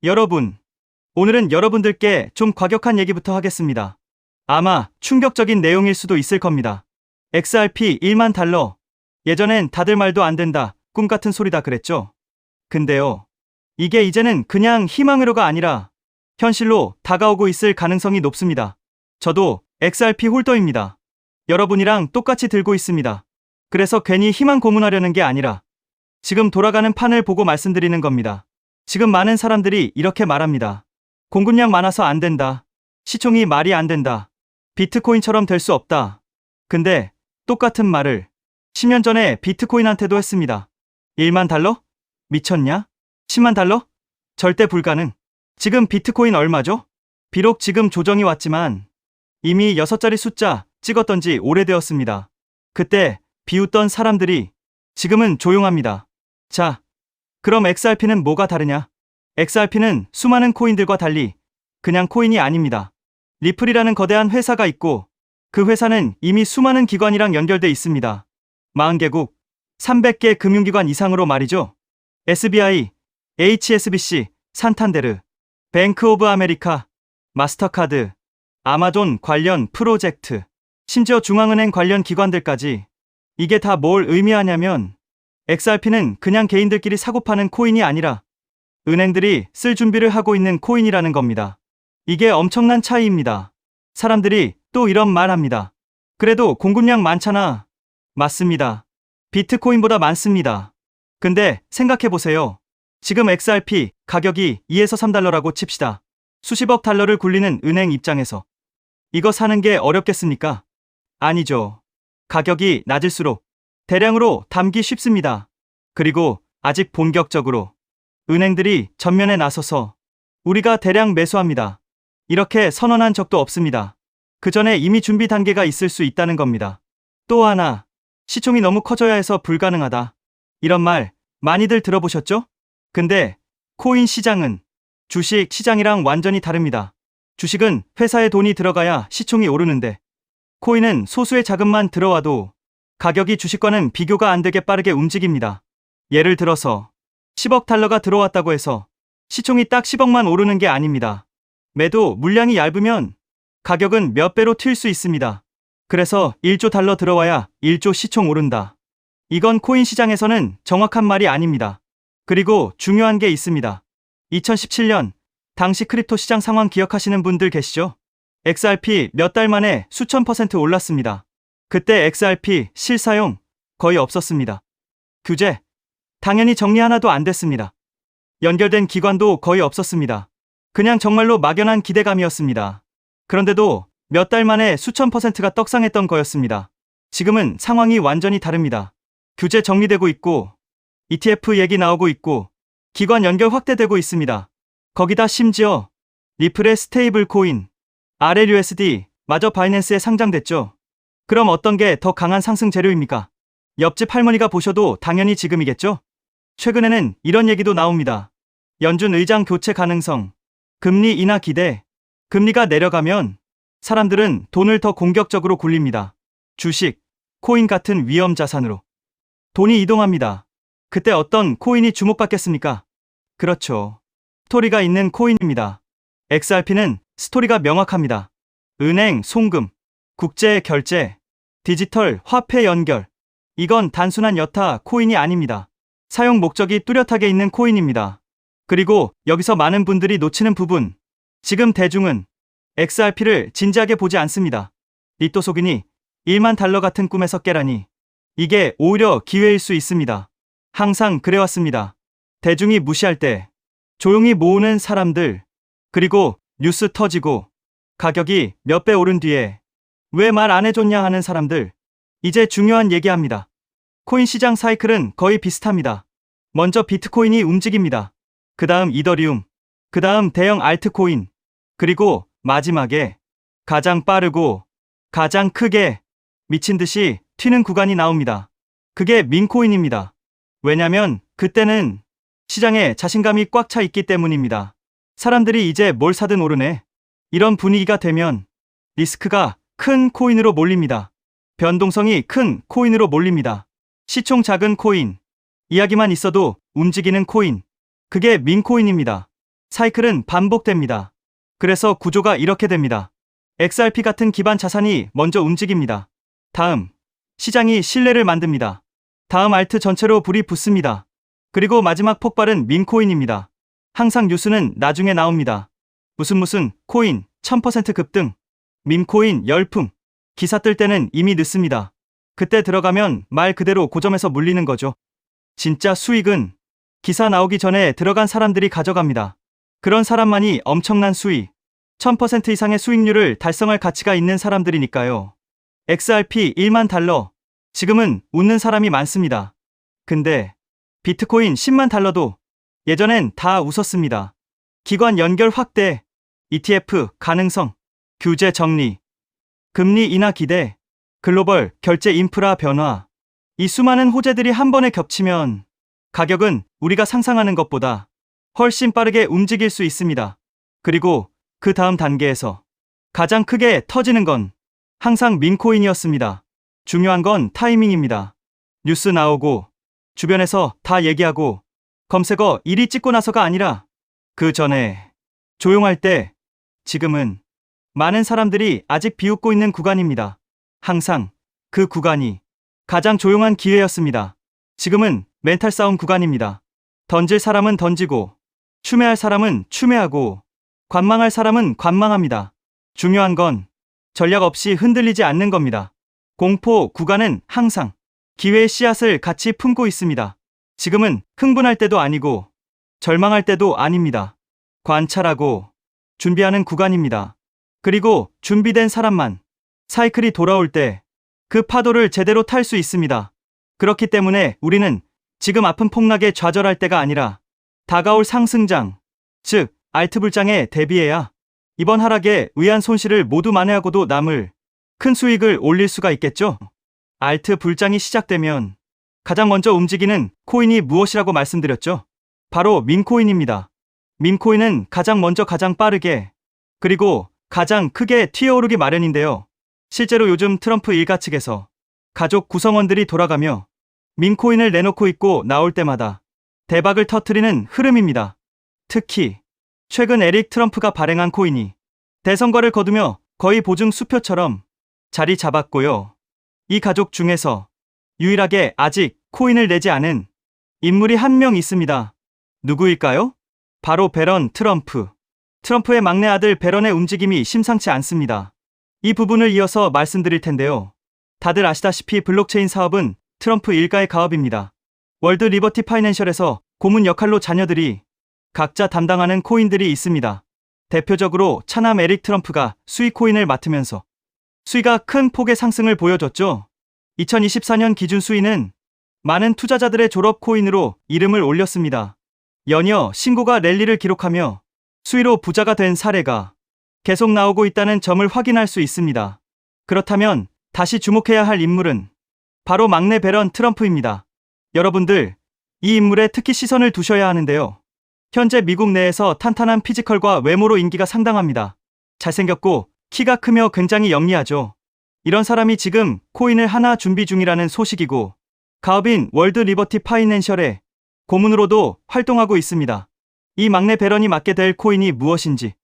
여러분, 오늘은 여러분들께 좀 과격한 얘기부터 하겠습니다. 아마 충격적인 내용일 수도 있을 겁니다. XRP 1만 달러. 예전엔 다들 말도 안 된다, 꿈 같은 소리다 그랬죠? 근데요, 이게 이제는 그냥 희망으로가 아니라 현실로 다가오고 있을 가능성이 높습니다. 저도 XRP 홀더입니다. 여러분이랑 똑같이 들고 있습니다. 그래서 괜히 희망 고문하려는 게 아니라 지금 돌아가는 판을 보고 말씀드리는 겁니다. 지금 많은 사람들이 이렇게 말합니다. 공급량 많아서 안 된다. 시총이 말이 안 된다. 비트코인처럼 될 수 없다. 근데 똑같은 말을 10년 전에 비트코인한테도 했습니다. 1만 달러? 미쳤냐? 10만 달러? 절대 불가능. 지금 비트코인 얼마죠? 비록 지금 조정이 왔지만 이미 6자리 숫자 찍었던 지 오래되었습니다. 그때 비웃던 사람들이 지금은 조용합니다. 자, 그럼 XRP는 뭐가 다르냐? XRP는 수많은 코인들과 달리 그냥 코인이 아닙니다. 리플이라는 거대한 회사가 있고 그 회사는 이미 수많은 기관이랑 연결돼 있습니다. 40개국, 300개 금융기관 이상으로 말이죠. SBI, HSBC, 산탄데르, 뱅크 오브 아메리카, 마스터카드, 아마존 관련 프로젝트, 심지어 중앙은행 관련 기관들까지. 이게 다 뭘 의미하냐면 XRP는 그냥 개인들끼리 사고 파는 코인이 아니라 은행들이 쓸 준비를 하고 있는 코인이라는 겁니다. 이게 엄청난 차이입니다. 사람들이 또 이런 말 합니다. 그래도 공급량 많잖아. 맞습니다. 비트코인보다 많습니다. 근데 생각해보세요. 지금 XRP 가격이 2에서 3달러라고 칩시다. 수십억 달러를 굴리는 은행 입장에서 이거 사는 게 어렵겠습니까? 아니죠. 가격이 낮을수록 대량으로 담기 쉽습니다. 그리고 아직 본격적으로 은행들이 전면에 나서서 우리가 대량 매수합니다. 이렇게 선언한 적도 없습니다. 그 전에 이미 준비 단계가 있을 수 있다는 겁니다. 또 하나, 시총이 너무 커져야 해서 불가능하다. 이런 말 많이들 들어보셨죠? 근데 코인 시장은 주식 시장이랑 완전히 다릅니다. 주식은 회사에 돈이 들어가야 시총이 오르는데 코인은 소수의 자금만 들어와도 가격이 주식과는 비교가 안 되게 빠르게 움직입니다. 예를 들어서 10억 달러가 들어왔다고 해서 시총이 딱 10억만 오르는 게 아닙니다. 매도 물량이 얇으면 가격은 몇 배로 튈 수 있습니다. 그래서 1조 달러 들어와야 1조 시총 오른다. 이건 코인 시장에서는 정확한 말이 아닙니다. 그리고 중요한 게 있습니다. 2017년 당시 크립토 시장 상황 기억하시는 분들 계시죠? XRP 몇 달 만에 수천 퍼센트 올랐습니다. 그때 XRP 실사용 거의 없었습니다. 규제 당연히 정리 하나도 안 됐습니다. 연결된 기관도 거의 없었습니다. 그냥 정말로 막연한 기대감이었습니다. 그런데도 몇 달 만에 수천 퍼센트가 떡상했던 거였습니다. 지금은 상황이 완전히 다릅니다. 규제 정리되고 있고 ETF 얘기 나오고 있고 기관 연결 확대되고 있습니다. 거기다 심지어 리플의 스테이블 코인 RLUSD 마저 바이낸스에 상장됐죠. 그럼 어떤 게 더 강한 상승 재료입니까? 옆집 할머니가 보셔도 당연히 지금이겠죠? 최근에는 이런 얘기도 나옵니다. 연준 의장 교체 가능성, 금리 인하 기대, 금리가 내려가면 사람들은 돈을 더 공격적으로 굴립니다. 주식, 코인 같은 위험 자산으로 돈이 이동합니다. 그때 어떤 코인이 주목받겠습니까? 그렇죠. 스토리가 있는 코인입니다. XRP는 스토리가 명확합니다. 은행, 송금, 국제 결제, 디지털 화폐 연결. 이건 단순한 여타 코인이 아닙니다. 사용 목적이 뚜렷하게 있는 코인입니다. 그리고 여기서 많은 분들이 놓치는 부분. 지금 대중은 XRP를 진지하게 보지 않습니다. 리또 속이니 1만 달러 같은 꿈에서 깨라니. 이게 오히려 기회일 수 있습니다. 항상 그래왔습니다. 대중이 무시할 때 조용히 모으는 사람들, 그리고 뉴스 터지고 가격이 몇 배 오른 뒤에 왜 말 안 해줬냐 하는 사람들. 이제 중요한 얘기합니다. 코인 시장 사이클은 거의 비슷합니다. 먼저 비트코인이 움직입니다. 그 다음 이더리움, 그 다음 대형 알트코인, 그리고 마지막에 가장 빠르고 가장 크게 미친 듯이 튀는 구간이 나옵니다. 그게 민코인입니다. 왜냐면 그때는 시장에 자신감이 꽉 차 있기 때문입니다. 사람들이 이제 뭘 사든 오르네. 이런 분위기가 되면 리스크가 큰 코인으로 몰립니다. 변동성이 큰 코인으로 몰립니다. 시총 작은 코인, 이야기만 있어도 움직이는 코인. 그게 민코인입니다. 사이클은 반복됩니다. 그래서 구조가 이렇게 됩니다. XRP 같은 기반 자산이 먼저 움직입니다. 다음, 시장이 신뢰를 만듭니다. 다음 알트 전체로 불이 붙습니다. 그리고 마지막 폭발은 민코인입니다. 항상 뉴스는 나중에 나옵니다. 무슨 코인 1000% 급등, 민코인 열풍. 기사 뜰 때는 이미 늦습니다. 그때 들어가면 말 그대로 고점에서 물리는 거죠. 진짜 수익은 기사 나오기 전에 들어간 사람들이 가져갑니다. 그런 사람만이 엄청난 수익, 1000% 이상의 수익률을 달성할 가치가 있는 사람들이니까요. XRP 1만 달러. 지금은 웃는 사람이 많습니다. 근데 비트코인 10만 달러도 예전엔 다 웃었습니다. 기관 연결 확대, ETF 가능성, 규제 정리, 금리 인하 기대, 글로벌 결제 인프라 변화. 이 수많은 호재들이 한 번에 겹치면 가격은 우리가 상상하는 것보다 훨씬 빠르게 움직일 수 있습니다. 그리고 그 다음 단계에서 가장 크게 터지는 건 항상 민코인이었습니다. 중요한 건 타이밍입니다. 뉴스 나오고 주변에서 다 얘기하고 검색어 1위 찍고 나서가 아니라 그 전에 조용할 때. 지금은 많은 사람들이 아직 비웃고 있는 구간입니다. 항상 그 구간이 가장 조용한 기회였습니다. 지금은 멘탈 싸움 구간입니다. 던질 사람은 던지고, 추매할 사람은 추매하고, 관망할 사람은 관망합니다. 중요한 건 전략 없이 흔들리지 않는 겁니다. 공포 구간은 항상 기회의 씨앗을 같이 품고 있습니다. 지금은 흥분할 때도 아니고 절망할 때도 아닙니다. 관찰하고 준비하는 구간입니다. 그리고 준비된 사람만 사이클이 돌아올 때 그 파도를 제대로 탈 수 있습니다. 그렇기 때문에 우리는 지금 아픈 폭락에 좌절할 때가 아니라 다가올 상승장, 즉 알트 불장에 대비해야 이번 하락에 의한 손실을 모두 만회하고도 남을 큰 수익을 올릴 수가 있겠죠. 알트 불장이 시작되면 가장 먼저 움직이는 코인이 무엇이라고 말씀드렸죠? 바로 민코인입니다. 민코인은 가장 먼저 가장 빠르게 그리고 가장 크게 튀어오르기 마련인데요. 실제로 요즘 트럼프 일가 측에서 가족 구성원들이 돌아가며 민코인을 내놓고 있고 나올 때마다 대박을 터뜨리는 흐름입니다. 특히 최근 에릭 트럼프가 발행한 코인이 대성과를 거두며 거의 보증 수표처럼 자리 잡았고요. 이 가족 중에서 유일하게 아직 코인을 내지 않은 인물이 한 명 있습니다. 누구일까요? 바로 배런 트럼프. 트럼프의 막내 아들 배런의 움직임이 심상치 않습니다. 이 부분을 이어서 말씀드릴 텐데요. 다들 아시다시피 블록체인 사업은 트럼프 일가의 가업입니다. 월드 리버티 파이낸셜에서 고문 역할로 자녀들이 각자 담당하는 코인들이 있습니다. 대표적으로 차남 에릭 트럼프가 수익 코인을 맡으면서 수위가 큰 폭의 상승을 보여줬죠. 2024년 기준 수위는 많은 투자자들의 졸업 코인으로 이름을 올렸습니다. 연이어 신고가 랠리를 기록하며 수위로 부자가 된 사례가 계속 나오고 있다는 점을 확인할 수 있습니다. 그렇다면 다시 주목해야 할 인물은 바로 막내 배런 트럼프입니다. 여러분들, 이 인물에 특히 시선을 두셔야 하는데요. 현재 미국 내에서 탄탄한 피지컬과 외모로 인기가 상당합니다. 잘생겼고 키가 크며 굉장히 영리하죠. 이런 사람이 지금 코인을 하나 준비 중이라는 소식이고 가업인 월드 리버티 파이낸셜의 고문으로도 활동하고 있습니다. 이 막내 배런이 맡게 될 코인이 무엇인지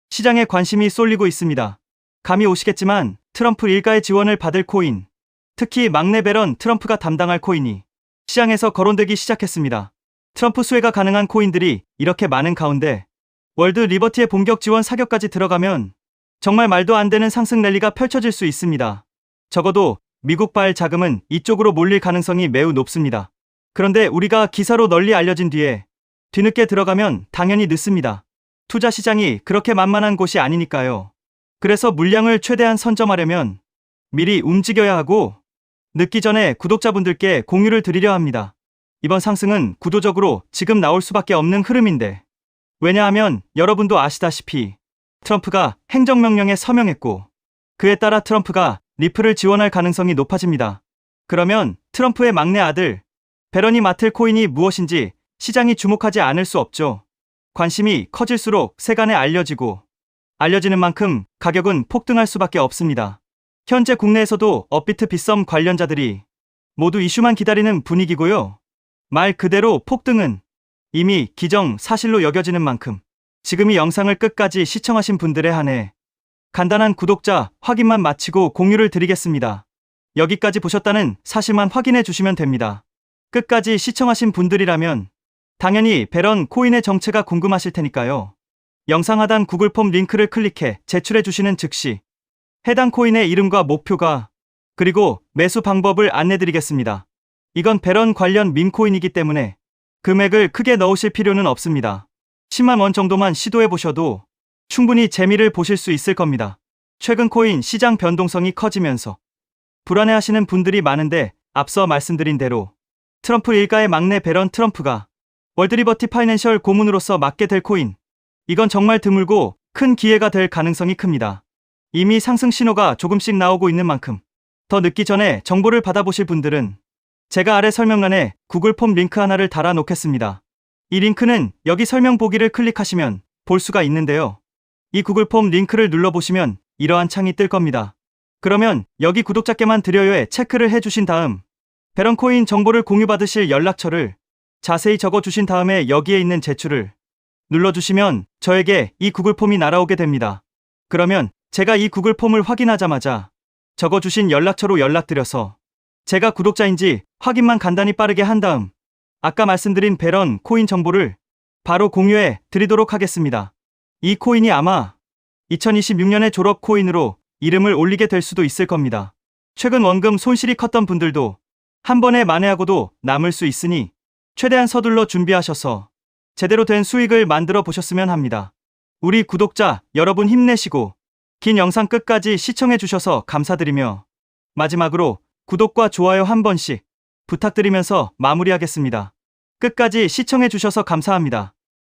시장에 관심이 쏠리고 있습니다. 감이 오시겠지만 트럼프 일가의 지원을 받을 코인, 특히 막내 배런 트럼프가 담당할 코인이 시장에서 거론되기 시작했습니다. 트럼프 수혜가 가능한 코인들이 이렇게 많은 가운데 월드 리버티의 본격 지원 사격까지 들어가면 정말 말도 안 되는 상승 랠리가 펼쳐질 수 있습니다. 적어도 미국발 자금은 이쪽으로 몰릴 가능성이 매우 높습니다. 그런데 우리가 기사로 널리 알려진 뒤에 뒤늦게 들어가면 당연히 늦습니다. 투자 시장이 그렇게 만만한 곳이 아니니까요. 그래서 물량을 최대한 선점하려면 미리 움직여야 하고 늦기 전에 구독자분들께 공유를 드리려 합니다. 이번 상승은 구도적으로 지금 나올 수밖에 없는 흐름인데, 왜냐하면 여러분도 아시다시피 트럼프가 행정명령에 서명했고 그에 따라 트럼프가 리플을 지원할 가능성이 높아집니다. 그러면 트럼프의 막내 아들 배런이 맡을 코인이 무엇인지 시장이 주목하지 않을 수 없죠. 관심이 커질수록 세간에 알려지는 만큼 가격은 폭등할 수밖에 없습니다. 현재 국내에서도 업비트 빗썸 관련자들이 모두 이슈만 기다리는 분위기고요. 말 그대로 폭등은 이미 기정사실로 여겨지는 만큼 지금 이 영상을 끝까지 시청하신 분들에 한해 간단한 구독자 확인만 마치고 공유를 드리겠습니다. 여기까지 보셨다는 사실만 확인해 주시면 됩니다. 끝까지 시청하신 분들이라면 당연히 베런 코인의 정체가 궁금하실 테니까요. 영상 하단 구글 폼 링크를 클릭해 제출해 주시는 즉시 해당 코인의 이름과 목표가 그리고 매수 방법을 안내 드리겠습니다. 이건 베런 관련 밈코인이기 때문에 금액을 크게 넣으실 필요는 없습니다. 10만 원 정도만 시도해 보셔도 충분히 재미를 보실 수 있을 겁니다. 최근 코인 시장 변동성이 커지면서 불안해하시는 분들이 많은데 앞서 말씀드린 대로 트럼프 일가의 막내 베런 트럼프가 월드리버티 파이낸셜 고문으로서 맡게 될 코인, 이건 정말 드물고 큰 기회가 될 가능성이 큽니다. 이미 상승 신호가 조금씩 나오고 있는 만큼 더 늦기 전에 정보를 받아보실 분들은 제가 아래 설명란에 구글 폼 링크 하나를 달아 놓겠습니다. 이 링크는 여기 설명 보기를 클릭하시면 볼 수가 있는데요. 이 구글 폼 링크를 눌러보시면 이러한 창이 뜰 겁니다. 그러면 여기 구독자께만 드려요에 체크를 해주신 다음 베런 코인 정보를 공유받으실 연락처를 자세히 적어주신 다음에 여기에 있는 제출을 눌러주시면 저에게 이 구글 폼이 날아오게 됩니다. 그러면 제가 이 구글 폼을 확인하자마자 적어주신 연락처로 연락드려서 제가 구독자인지 확인만 간단히 빠르게 한 다음 아까 말씀드린 베런 코인 정보를 바로 공유해 드리도록 하겠습니다. 이 코인이 아마 2026년에 졸업 코인으로 이름을 올리게 될 수도 있을 겁니다. 최근 원금 손실이 컸던 분들도 한 번에 만회하고도 남을 수 있으니 최대한 서둘러 준비하셔서 제대로 된 수익을 만들어 보셨으면 합니다. 우리 구독자 여러분 힘내시고 긴 영상 끝까지 시청해 주셔서 감사드리며 마지막으로 구독과 좋아요 한 번씩 부탁드리면서 마무리하겠습니다. 끝까지 시청해 주셔서 감사합니다.